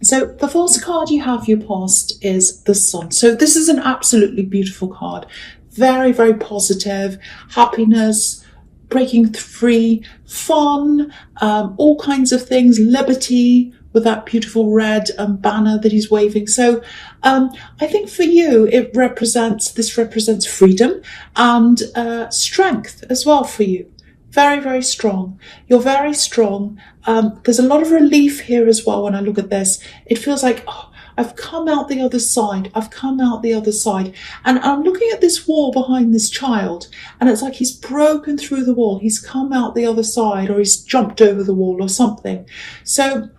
So the first card you have your past is the Sun. So this is an absolutely beautiful card. Very, very positive, happiness, breaking free, fun, all kinds of things, liberty, with that beautiful red banner that he's waving. So I think for you, this represents freedom and strength as well for you. Very, very strong. You're very strong. There's a lot of relief here as well when I look at this. It feels like, oh, I've come out the other side. I've come out the other side. And I'm looking at this wall behind this child, and it's like he's broken through the wall. He's come out the other side, or he's jumped over the wall or something. So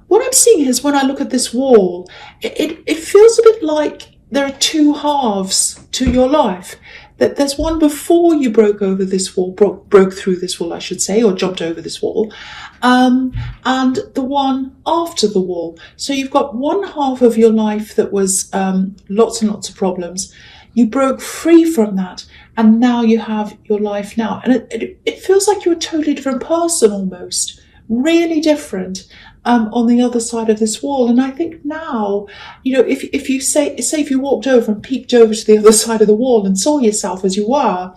what I'm seeing is when I look at this wall, it feels a bit like there are two halves to your life. That there's one before you broke over this wall, broke through this wall, I should say, or jumped over this wall, and the one after the wall. So you've got one half of your life that was lots and lots of problems. You broke free from that, and now you have your life now. And it feels like you're a totally different person almost, really different. On the other side of this wall. And I think now, you know, if you say if you walked over and peeked over to the other side of the wall and saw yourself as you were,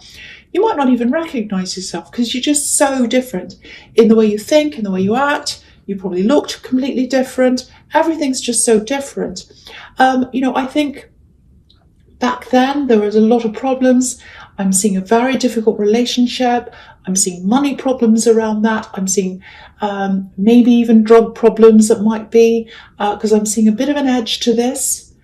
you might not even recognize yourself because you're just so different in the way you think, in the way you act. You probably looked completely different. Everything's just so different. You know, I think back then there was a lot of problems. I'm seeing a very difficult relationship. I'm seeing money problems around that. I'm seeing maybe even drug problems that might be, because I'm seeing a bit of an edge to this.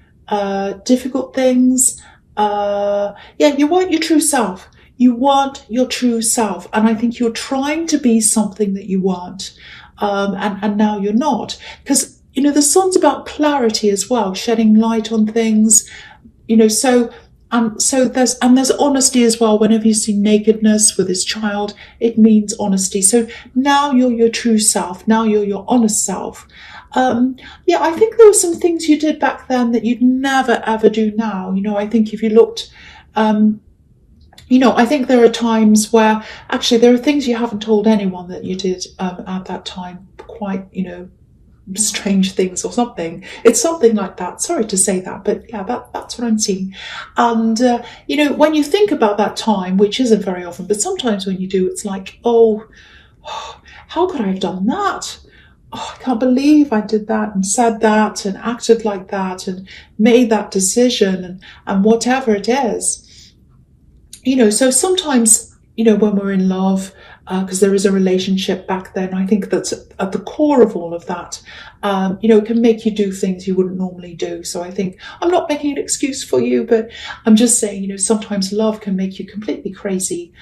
Difficult things. Yeah, you weren't your true self. You weren't your true self. And I think you're trying to be something that you weren't. And now you're not. Because, you know, the Sun's about clarity as well, shedding light on things, you know, so there's honesty as well. Whenever you see nakedness with this child, it means honesty. So now you're your true self. Now you're your honest self. Yeah, I think there were some things you did back then that you'd never ever do now. You know, I think if you looked, you know, I think there are times where actually there are things you haven't told anyone that you did at that time. Quite, you know, strange things or something. It's something like that. Sorry to say that, but yeah, that's what I'm seeing. And you know, when you think about that time, which isn't very often, but sometimes when you do, it's like, oh, how could I have done that? Oh, I can't believe I did that and said that and acted like that and made that decision and whatever it is. You know, so sometimes, you know, when we're in love, because there is a relationship back then, I think that's at the core of all of that. You know, it can make you do things you wouldn't normally do. So I think I'm not making an excuse for you, but I'm just saying, you know, sometimes love can make you completely crazy.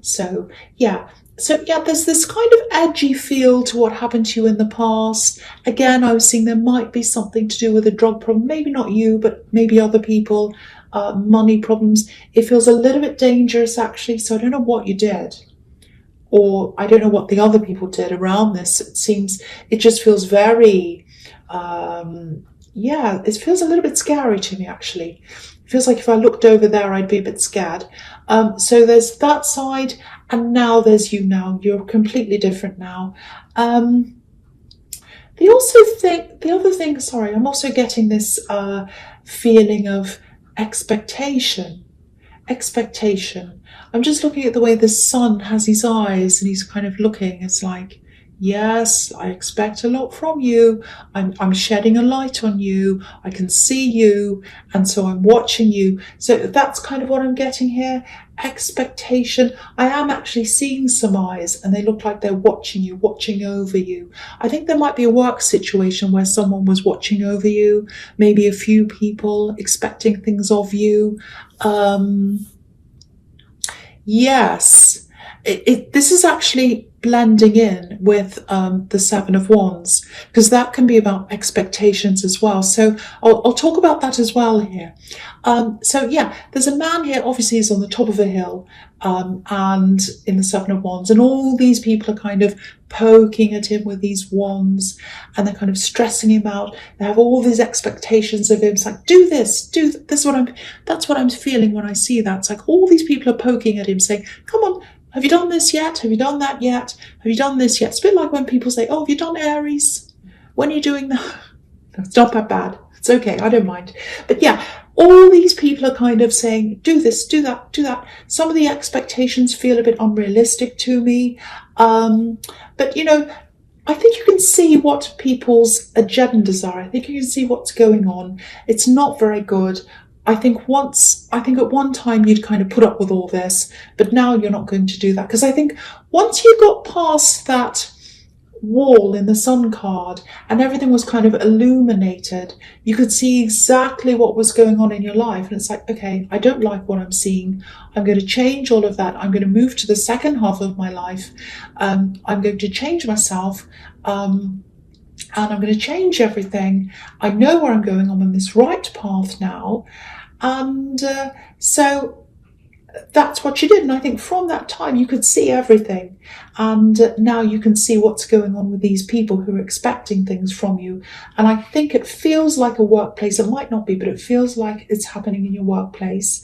So yeah, there's this kind of edgy feel to what happened to you in the past. Again, I was seeing there might be something to do with a drug problem. Maybe not you, but maybe other people. Money problems. It feels a little bit dangerous, actually. So I don't know what you did. Or I don't know what the other people did around this. It just feels very, yeah, it feels a little bit scary to me, actually. It feels like if I looked over there, I'd be a bit scared. So there's that side, and now there's you now. You're completely different now. The other thing, sorry, I'm also getting this feeling of expectation. I'm just looking at the way the Sun has his eyes and he's kind of looking. It's like, yes, I expect a lot from you. I'm shedding a light on you. I can see you. And so I'm watching you. So that's kind of what I'm getting here. Expectation. I am actually seeing some eyes and they look like they're watching you, watching over you. I think there might be a work situation where someone was watching over you. Maybe a few people expecting things of you. Yes, this is actually blending in with the Seven of Wands, because that can be about expectations as well. So I'll talk about that as well here. So yeah, there's a man here, obviously he's on the top of a hill, and in the Seven of Wands, and all these people are kind of poking at him with these wands, and they're kind of stressing him out. They have all these expectations of him. It's like, do this, that's what I'm feeling when I see that. It's like all these people are poking at him saying, come on, have you done this yet? Have you done that yet? Have you done this yet? It's a bit like when people say, oh, have you done Aries? when you're doing that, it's not that bad. It's okay, I don't mind. But yeah, all these people are kind of saying, do this, do that, do that. Some of the expectations feel a bit unrealistic to me. But, you know, I think you can see what people's agendas are. I think you can see what's going on. It's not very good. I think at one time you'd kind of put up with all this, but now you're not going to do that. Because I think once you got past that wall in the Sun card and everything was kind of illuminated, you could see exactly what was going on in your life. And it's like, okay, I don't like what I'm seeing. I'm going to change all of that. I'm going to move to the second half of my life. I'm going to change myself. And I'm going to change everything. I know where I'm going. I'm on this right path now. And so that's what you did. And I think from that time you could see everything. And now you can see what's going on with these people who are expecting things from you. And I think it feels like a workplace. It might not be, but it feels like it's happening in your workplace.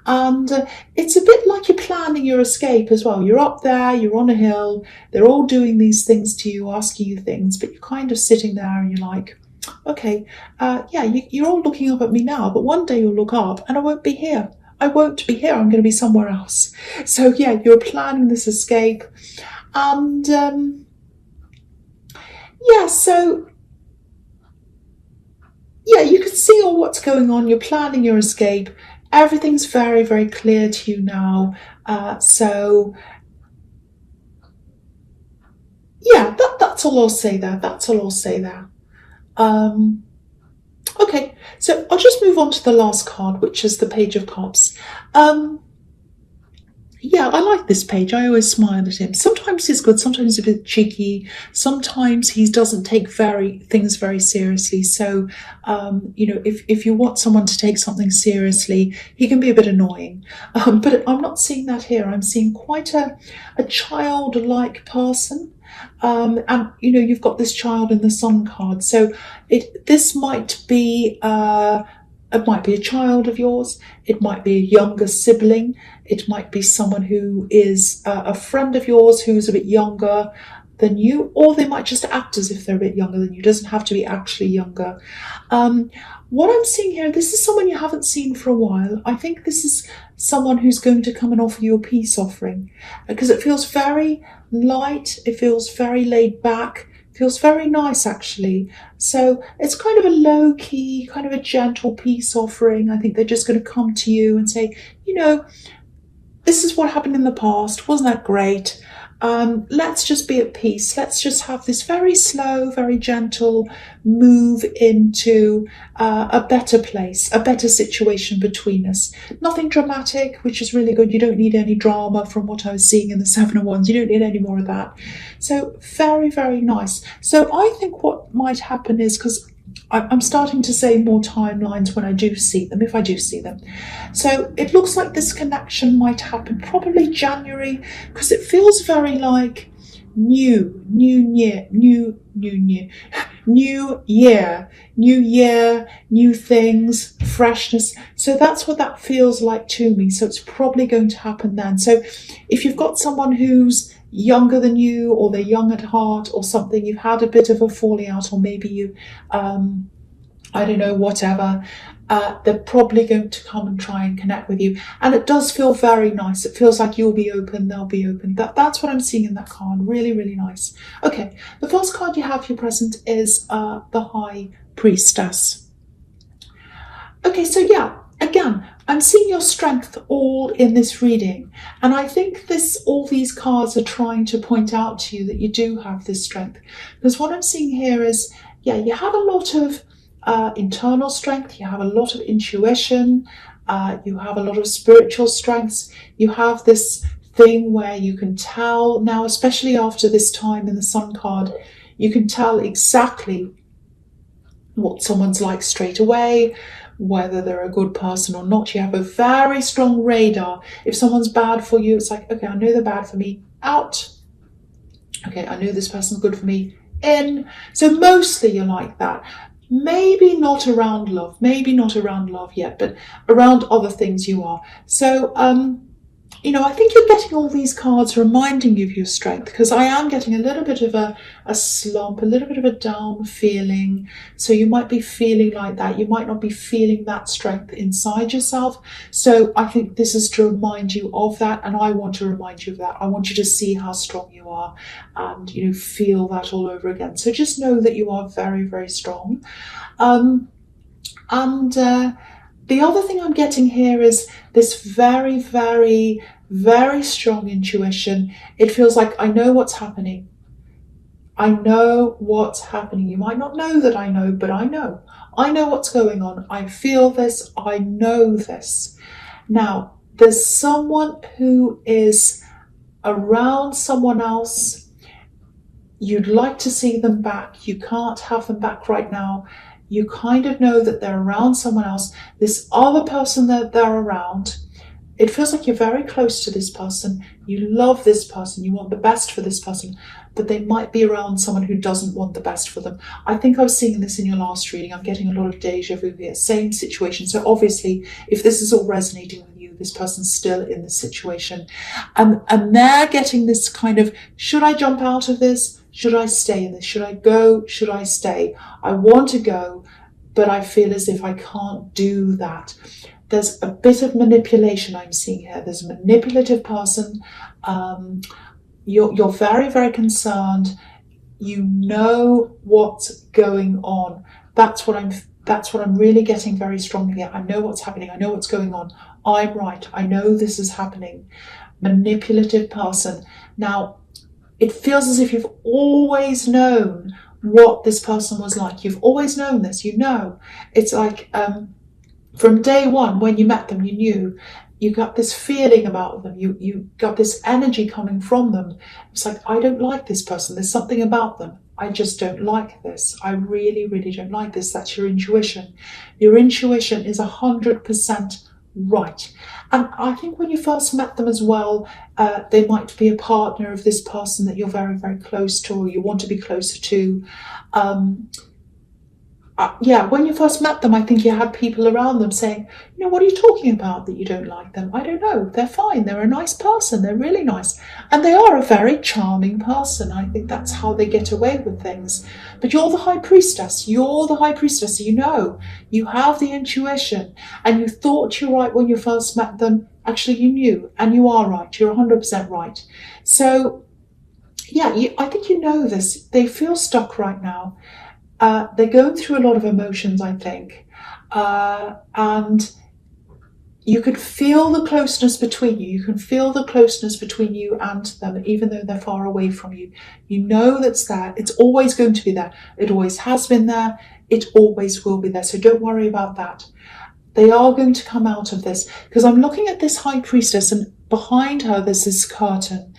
And it's a bit like you're planning your escape as well. You're up there, you're on a hill, they're all doing these things to you, asking you things, but you're kind of sitting there and you're like, okay, you're all looking up at me now, but one day you'll look up and I won't be here. I won't be here. I'm going to be somewhere else. So yeah, you're planning this escape. And you can see all what's going on. You're planning your escape. Everything's very, very clear to you now. That's all I'll say there. That's all I'll say there. Okay, so I'll just move on to the last card, which is the Page of Cups. I like this page. I always smile at him. Sometimes he's good, sometimes he's a bit cheeky, sometimes he doesn't take things very seriously. So, if you want someone to take something seriously, he can be a bit annoying. But I'm not seeing that here. I'm seeing quite a childlike person. And you've got this child in the Sun card, so this might be it might be a child of yours, it might be a younger sibling, it might be someone who is a friend of yours who's a bit younger than you, or they might just act as if they're a bit younger than you. It doesn't have to be actually younger. What I'm seeing here, this is someone you haven't seen for a while. I think this is someone who's going to come and offer you a peace offering, because it feels very light, it feels very laid back, it feels very nice actually. So it's kind of a low-key, kind of a gentle peace offering. I think they're just going to come to you and say, this is what happened in the past, wasn't that great? Let's just be at peace. Let's just have this very slow, very gentle move into a better place, a better situation between us. Nothing dramatic, which is really good. You don't need any drama from what I was seeing in the Seven of Wands. You don't need any more of that. So very, very nice. So I think what might happen is, because I'm starting to say more timelines when I do see them, if I do see them. So it looks like this connection might happen probably January, because it feels very like new year, new things, freshness. So that's what that feels like to me. So it's probably going to happen then. So if you've got someone who's younger than you, or they're young at heart or something, you've had a bit of a falling out, or maybe you I don't know, whatever, they're probably going to come and try and connect with you. And it does feel very nice. It feels like you'll be open, they'll be open. That's what I'm seeing in that card. Really, really nice. Okay, the first card you have here present is the High Priestess. Okay, so yeah, again, I'm seeing your strength all in this reading. And I think all these cards are trying to point out to you that you do have this strength. Because what I'm seeing here is, you have a lot of internal strength, you have a lot of intuition, you have a lot of spiritual strengths, you have this thing where you can tell now, especially after this time in the Sun card, you can tell exactly what someone's like straight away, whether they're a good person or not. You have a very strong radar. If someone's bad for you, it's like, okay, I know they're bad for me, out. Okay, I know this person's good for me, in. So mostly you're like that. Maybe not around love, yet, but around other things you are. So I think you're getting all these cards reminding you of your strength, because I am getting a little bit of a slump, a little bit of a down feeling. So you might be feeling like that. You might not be feeling that strength inside yourself. So I think this is to remind you of that. And I want to remind you of that. I want you to see how strong you are and, feel that all over again. So just know that you are very, very strong. The other thing I'm getting here is this very, very, very strong intuition. It feels like I know what's happening. I know what's happening. You might not know that I know, but I know. I know what's going on. I feel this. I know this. Now, there's someone who is around someone else. You'd like to see them back. You can't have them back right now. You kind of know that they're around someone else. This other person that they're around, it feels like you're very close to this person. You love this person. You want the best for this person, but they might be around someone who doesn't want the best for them. I think I was seeing this in your last reading. I'm getting a lot of deja vu here. Same situation. So obviously, if this is all resonating with you, this person's still in this situation. And they're getting this kind of, should I jump out of this? Should I stay in this? Should I go? Should I stay? I want to go, but I feel as if I can't do that. There's a bit of manipulation I'm seeing here. There's a manipulative person. You're very, very concerned. You know what's going on. That's what I'm really getting very strongly here. I know what's happening. I know what's going on. I'm right. I know this is happening. Manipulative person. Now, it feels as if you've always known what this person was like. You've always known this, It's like from day one when you met them, you knew. You got this feeling about them. You got this energy coming from them. It's like, I don't like this person. There's something about them. I just don't like this. I really, really don't like this. That's your intuition. Your intuition is 100% right. And I think when you first met them as well, they might be a partner of this person that you're very, very close to, or you want to be closer to. When you first met them, I think you had people around them saying, what are you talking about that you don't like them? I don't know. They're fine. They're a nice person. They're really nice. And they are a very charming person. I think that's how they get away with things. But you're the high priestess. You're the high priestess. You have the intuition, and you thought you're right when you first met them. Actually, you knew, and you are right. You're 100% right. So, I think you know this. They feel stuck right now. They're going through a lot of emotions, I think. And you could feel the closeness between you. You can feel the closeness between you and them, even though they're far away from you. You know that's there. It's always going to be there. It always has been there. It always will be there. So don't worry about that. They are going to come out of this, because I'm looking at this high priestess, and behind her there's this curtain.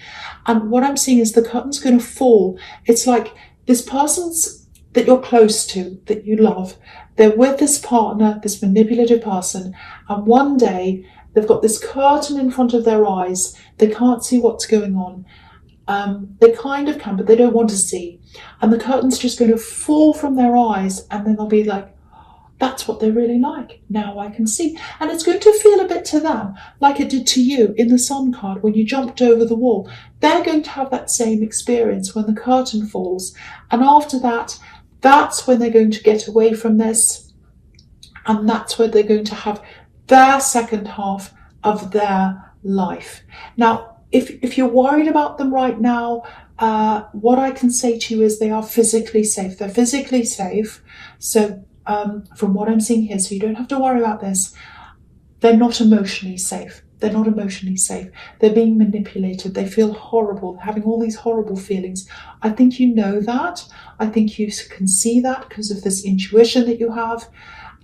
And what I'm seeing is the curtain's going to fall. It's like this person's that you're close to, that you love, they're with this partner, this manipulative person, and one day they've got this curtain in front of their eyes. They can't see what's going on. They kind of can, but they don't want to see. And the curtain's just going to fall from their eyes, and then they'll be like, that's what they're really like. Now I can see. And it's going to feel a bit to them like it did to you in the Sun card when you jumped over the wall. They're going to have that same experience when the curtain falls. And after that, that's when they're going to get away from this. And that's where they're going to have their second half of their life. Now, if you're worried about them right now, what I can say to you is they are physically safe. They're physically safe. So from what I'm seeing here, so you don't have to worry about this. They're not emotionally safe. They're not emotionally safe. They're being manipulated. They feel horrible, having all these horrible feelings. I think you know that. I think you can see that because of this intuition that you have.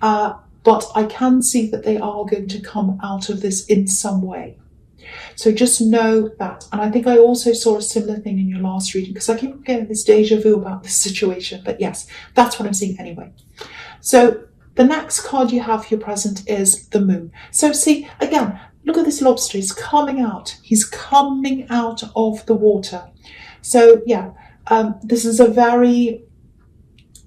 But I can see that they are going to come out of this in some way. So just know that. And I think I also saw a similar thing in your last reading, because I keep getting this deja vu about this situation. But yes, that's what I'm seeing anyway. So the next card you have for your present is the Moon. So see, again, look at this lobster. He's coming out. He's coming out of the water. So yeah, this is a very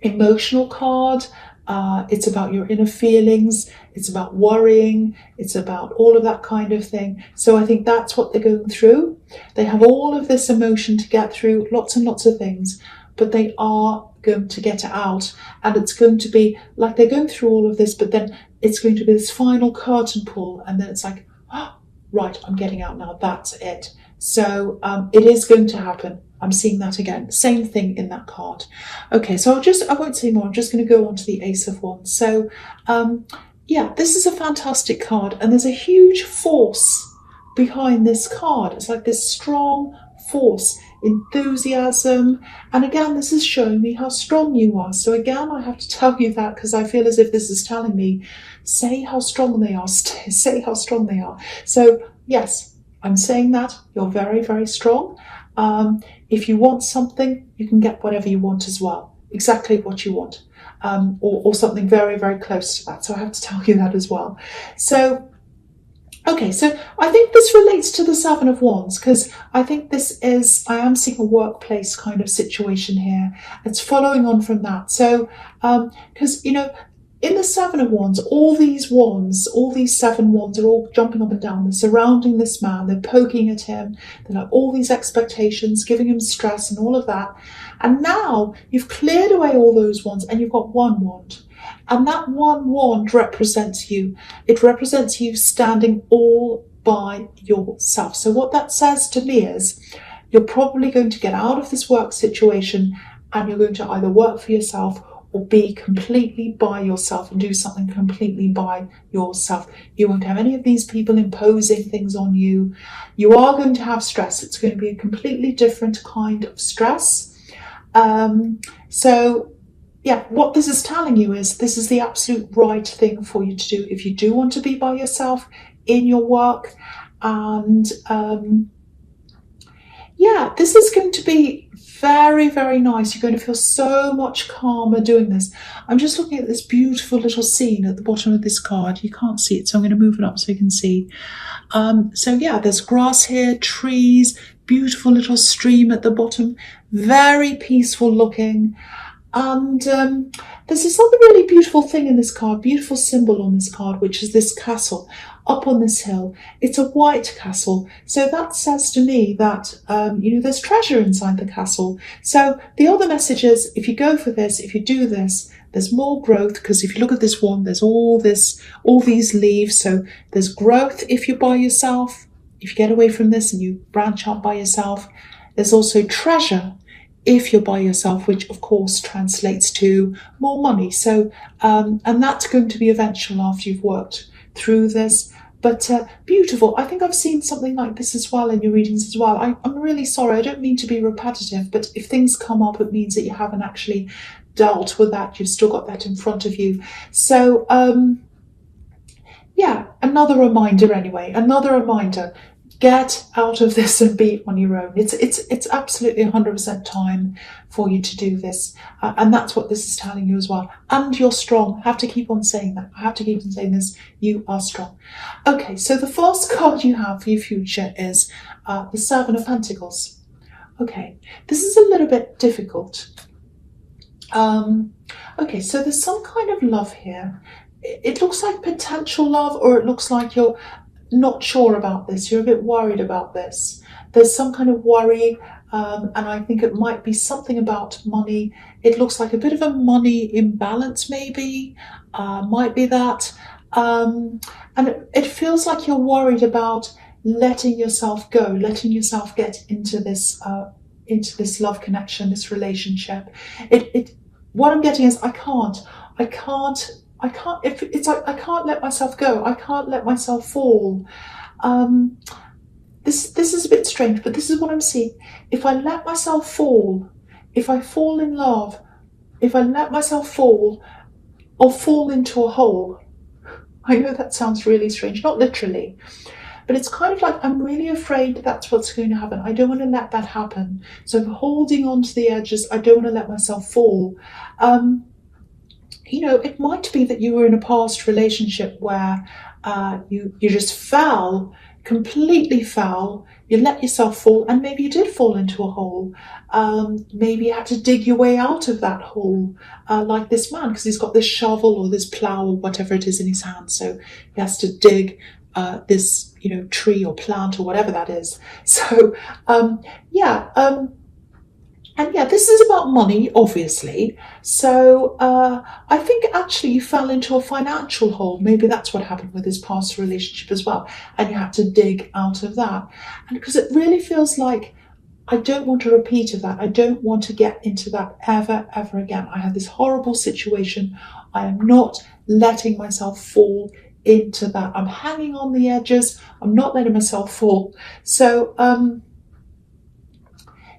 emotional card. It's about your inner feelings. It's about worrying. It's about all of that kind of thing. So I think that's what they're going through. They have all of this emotion to get through, lots and lots of things, but they are going to get it out. And it's going to be like they're going through all of this, but then it's going to be this final curtain pull. And then it's like, oh, right, I'm getting out now. That's it. So it is going to happen. I'm seeing that again. Same thing in that card. Okay, so I won't say more. I'm just going to go on to the Ace of Wands. So, yeah, this is a fantastic card, and there's a huge force behind this card. It's like this strong force, enthusiasm. And again, this is showing me how strong you are. So again, I have to tell you that because I feel as if this is telling me, say how strong they are, say how strong they are. So yes, I'm saying that you're very, very strong. If you want something, you can get whatever you want as well, exactly what you want, or something very, very close to that. So I have to tell you that as well. So, okay, so I think this relates to the Seven of Wands, because I think I am seeing a workplace kind of situation here. It's following on from that. So, because, in the Seven of Wands, all these seven wands are all jumping up and down. They're surrounding this man. They're poking at him. They're like all these expectations, giving him stress and all of that. And now you've cleared away all those wands and you've got one wand. And that one wand represents you. It represents you standing all by yourself. So what that says to me is you're probably going to get out of this work situation and you're going to either work for yourself or be completely by yourself and do something completely by yourself. You won't have any of these people imposing things on you. You are going to have stress. It's going to be a completely different kind of stress. So, yeah, what this is telling you is this is the absolute right thing for you to do if you do want to be by yourself in your work. And yeah, this is going to be very, very nice. You're going to feel so much calmer doing this. I'm just looking at this beautiful little scene at the bottom of this card. You can't see it, so I'm going to move it up so you can see. So yeah, there's grass here, trees, beautiful little stream at the bottom, very peaceful looking. And there's this other really beautiful thing in this card, beautiful symbol on this card, which is this castle up on this hill. It's a white castle. So that says to me that, there's treasure inside the castle. So the other message is, if you go for this, if you do this, there's more growth, because if you look at this one, there's all these leaves. So there's growth if you're by yourself. If you get away from this and you branch out by yourself, there's also treasure if you're by yourself, which of course translates to more money. So, and that's going to be eventual after you've worked through this. But beautiful. I think I've seen something like this as well in your readings as well. I'm really sorry. I don't mean to be repetitive, but if things come up, it means that you haven't actually dealt with that. You've still got that in front of you. So, yeah, another reminder anyway. Another reminder. Get out of this and be on your own. It's absolutely 100% time for you to do this. And that's what this is telling you as well. And you're strong. I have to keep on saying that. I have to keep on saying this. You are strong. Okay, so the first card you have for your future is the Seven of Pentacles. Okay, this is a little bit difficult. Okay, so there's some kind of love here. It looks like potential love, or it looks like you're not sure about this. You're a bit worried about this. There's some kind of worry, and I think it might be something about money. It looks like a bit of a money imbalance, maybe. Might be that. And it feels like you're worried about letting yourself go, letting yourself get into this love connection, this relationship. What I'm getting is I can't let myself go. I can't let myself fall. This is a bit strange, but this is what I'm seeing. If I let myself fall, if I fall in love, if I let myself fall, I'll fall into a hole. I know that sounds really strange, not literally, but it's kind of like I'm really afraid that's what's going to happen. I don't want to let that happen. So I'm holding on to the edges. I don't want to let myself fall. It might be that you were in a past relationship where you just fell completely fell, you let yourself fall, and maybe you did fall into a hole. Maybe you had to dig your way out of that hole, like this man, because he's got this shovel or this plow or whatever it is in his hand. So he has to dig this, tree or plant or whatever that is. So, and yeah, this is about money, obviously. So I think actually you fell into a financial hole. Maybe that's what happened with this past relationship as well. And you had to dig out of that. And because it really feels like I don't want a repeat of that. I don't want to get into that ever, ever again. I had this horrible situation. I am not letting myself fall into that. I'm hanging on the edges. I'm not letting myself fall. So,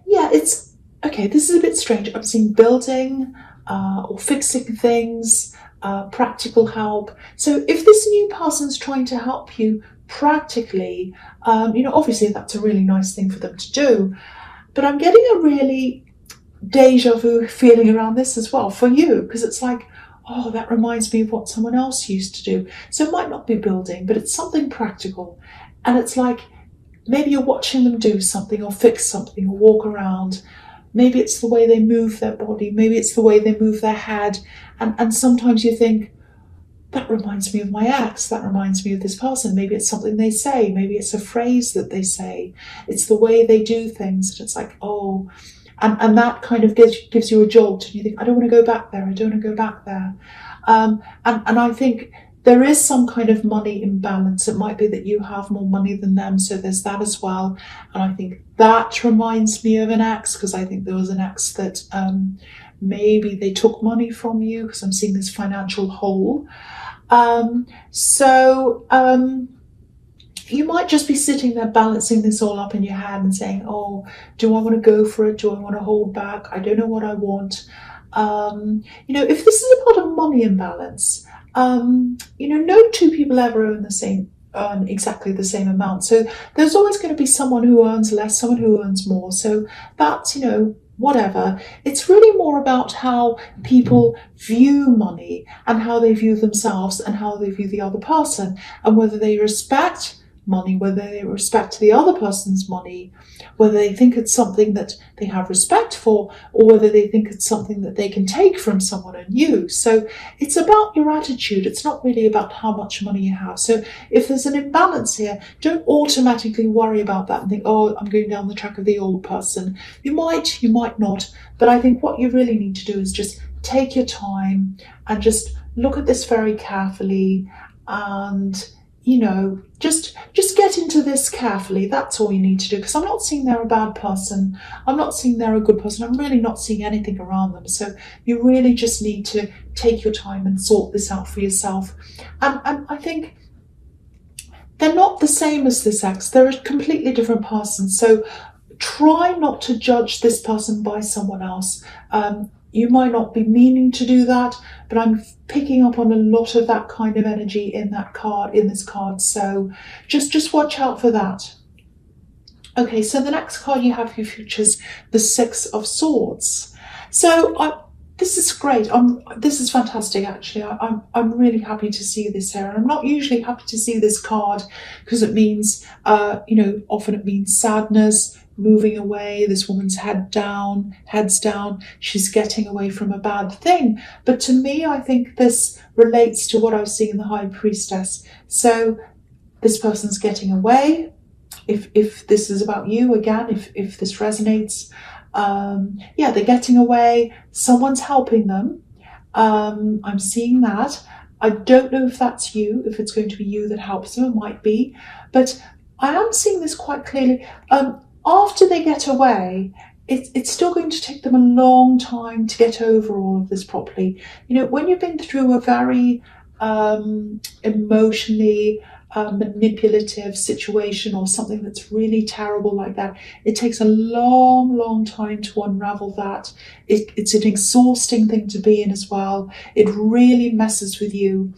yeah, it's okay. This is a bit strange. I'm seeing building or fixing things, practical help. So if this new person's trying to help you practically, obviously that's a really nice thing for them to do. But I'm getting a really deja vu feeling around this as well for you, because it's like, oh, that reminds me of what someone else used to do. So it might not be building, but it's something practical. And it's like, maybe you're watching them do something or fix something or walk around. Maybe it's the way they move their body. Maybe it's the way they move their head. And sometimes you think, that reminds me of my ex. That reminds me of this person. Maybe it's something they say. Maybe it's a phrase that they say. It's the way they do things. And it's like, oh, and that kind of gives you a jolt. And you think, I don't want to go back there. I don't want to go back there. And I think there is some kind of money imbalance. It might be that you have more money than them. So there's that as well. And I think that reminds me of an ex, because I think there was an ex that maybe they took money from you, because I'm seeing this financial hole. You might just be sitting there balancing this all up in your head and saying, oh, do I want to go for it? Do I want to hold back? I don't know what I want. If this is about a money imbalance, no two people ever earn exactly the same amount. So there's always going to be someone who earns less, someone who earns more. So that's, whatever. It's really more about how people view money and how they view themselves and how they view the other person, and whether they respect money, whether they respect the other person's money, whether they think it's something that they have respect for, or whether they think it's something that they can take from someone and use. So it's about your attitude. It's not really about how much money you have. So if there's an imbalance here, don't automatically worry about that and think, oh, I'm going down the track of the old person. You might not. But I think what you really need to do is just take your time and just look at this very carefully, and just get into this carefully. That's all you need to do, because I'm not seeing they're a bad person. I'm not seeing they're a good person. I'm really not seeing anything around them. So you really just need to take your time and sort this out for yourself. And I think they're not the same as this ex. They're a completely different person. So try not to judge this person by someone else. You might not be meaning to do that, but I'm picking up on a lot of that kind of energy in this card. So just watch out for that. Okay, so the next card you have for you features the Six of Swords. So this is great. This is fantastic, actually. I'm really happy to see this here. And I'm not usually happy to see this card, because it means, often it means sadness, moving away. This woman's heads down. She's getting away from a bad thing. But to me, I think this relates to what I was seeing in the High Priestess. So this person's getting away. If this is about you, again, if this resonates, they're getting away. Someone's helping them. I'm seeing that. I don't know if that's you, if it's going to be you that helps them. It might be. But I am seeing this quite clearly. After they get away, it's still going to take them a long time to get over all of this properly. When you've been through a very emotionally manipulative situation, or something that's really terrible like that, it takes a long time to unravel that. It's an exhausting thing to be in as well. It really messes with you.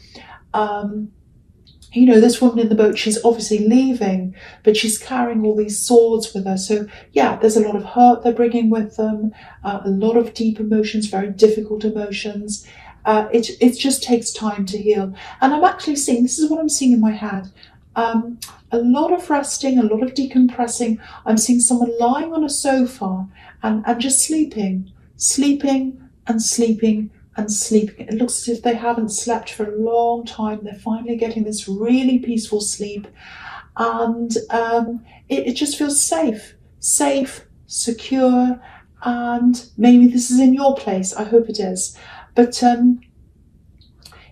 This woman in the boat, she's obviously leaving, but she's carrying all these swords with her. So yeah, there's a lot of hurt they're bringing with them, a lot of deep emotions, very difficult emotions. It just takes time to heal. And I'm actually seeing, this is what I'm seeing in my head. A lot of resting, a lot of decompressing. I'm seeing someone lying on a sofa and just sleeping, sleeping and sleeping and sleeping. It looks as if they haven't slept for a long time. They're finally getting this really peaceful sleep, and it just feels safe, secure, and maybe this is in your place. I hope it is. But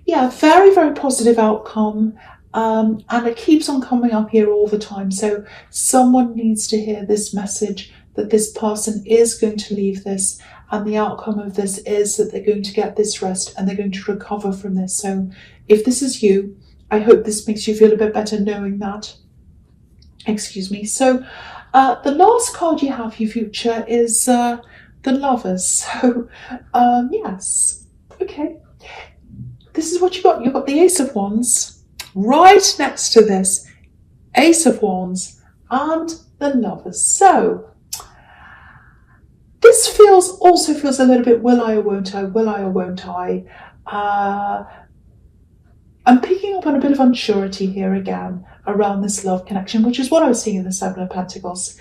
yeah, very, very positive outcome. And it keeps on coming up here all the time. So someone needs to hear this message that this person is going to leave this, and the outcome of this is that they're going to get this rest and they're going to recover from this. So if this is you, I hope this makes you feel a bit better knowing that. Excuse me. So the last card you have, your future, is the Lovers. So yes, okay. This is what you got. You've got the Ace of Wands right next to this, Ace of Wands and the Lovers. So this also feels a little bit will I or won't I, will I or won't I. I'm picking up on a bit of unsurety here again around this love connection, which is what I was seeing in the Seven of Pentacles.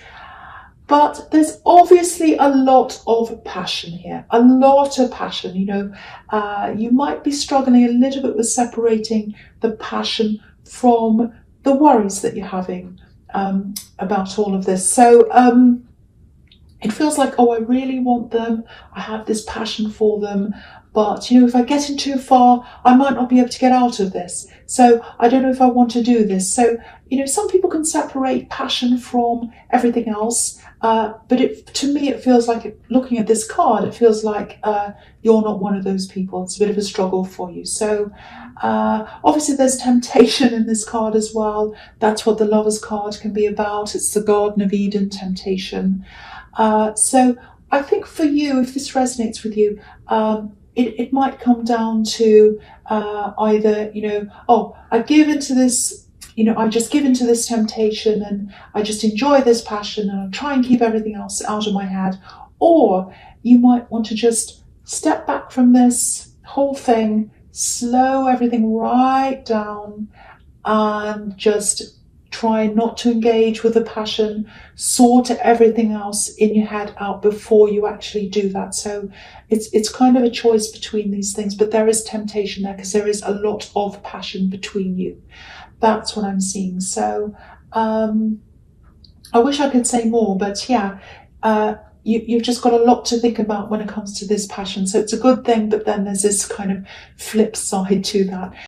But there's obviously a lot of passion here, a lot of passion. You know, you might be struggling a little bit with separating the passion from the worries that you're having about all of this. So it feels like, oh, I really want them. I have this passion for them. But, you know, if I get in too far, I might not be able to get out of this. So I don't know if I want to do this. So, you know, some people can separate passion from everything else. But to me, it feels like, looking at this card, it feels like you're not one of those people. It's a bit of a struggle for you. So obviously there's temptation in this card as well. That's what the Lovers card can be about. It's the Garden of Eden temptation. So I think for you, if this resonates with you, it might come down to either, you know, oh, I give into this, you know, I just give into this temptation and I just enjoy this passion and I try and keep everything else out of my head. Or you might want to just step back from this whole thing, slow everything right down and just try not to engage with the passion, sort everything else in your head out before you actually do that. So it's kind of a choice between these things, but there is temptation there because there is a lot of passion between you. That's what I'm seeing. So I wish I could say more, but yeah, you've just got a lot to think about when it comes to this passion. So it's a good thing, but then there's this kind of flip side to that.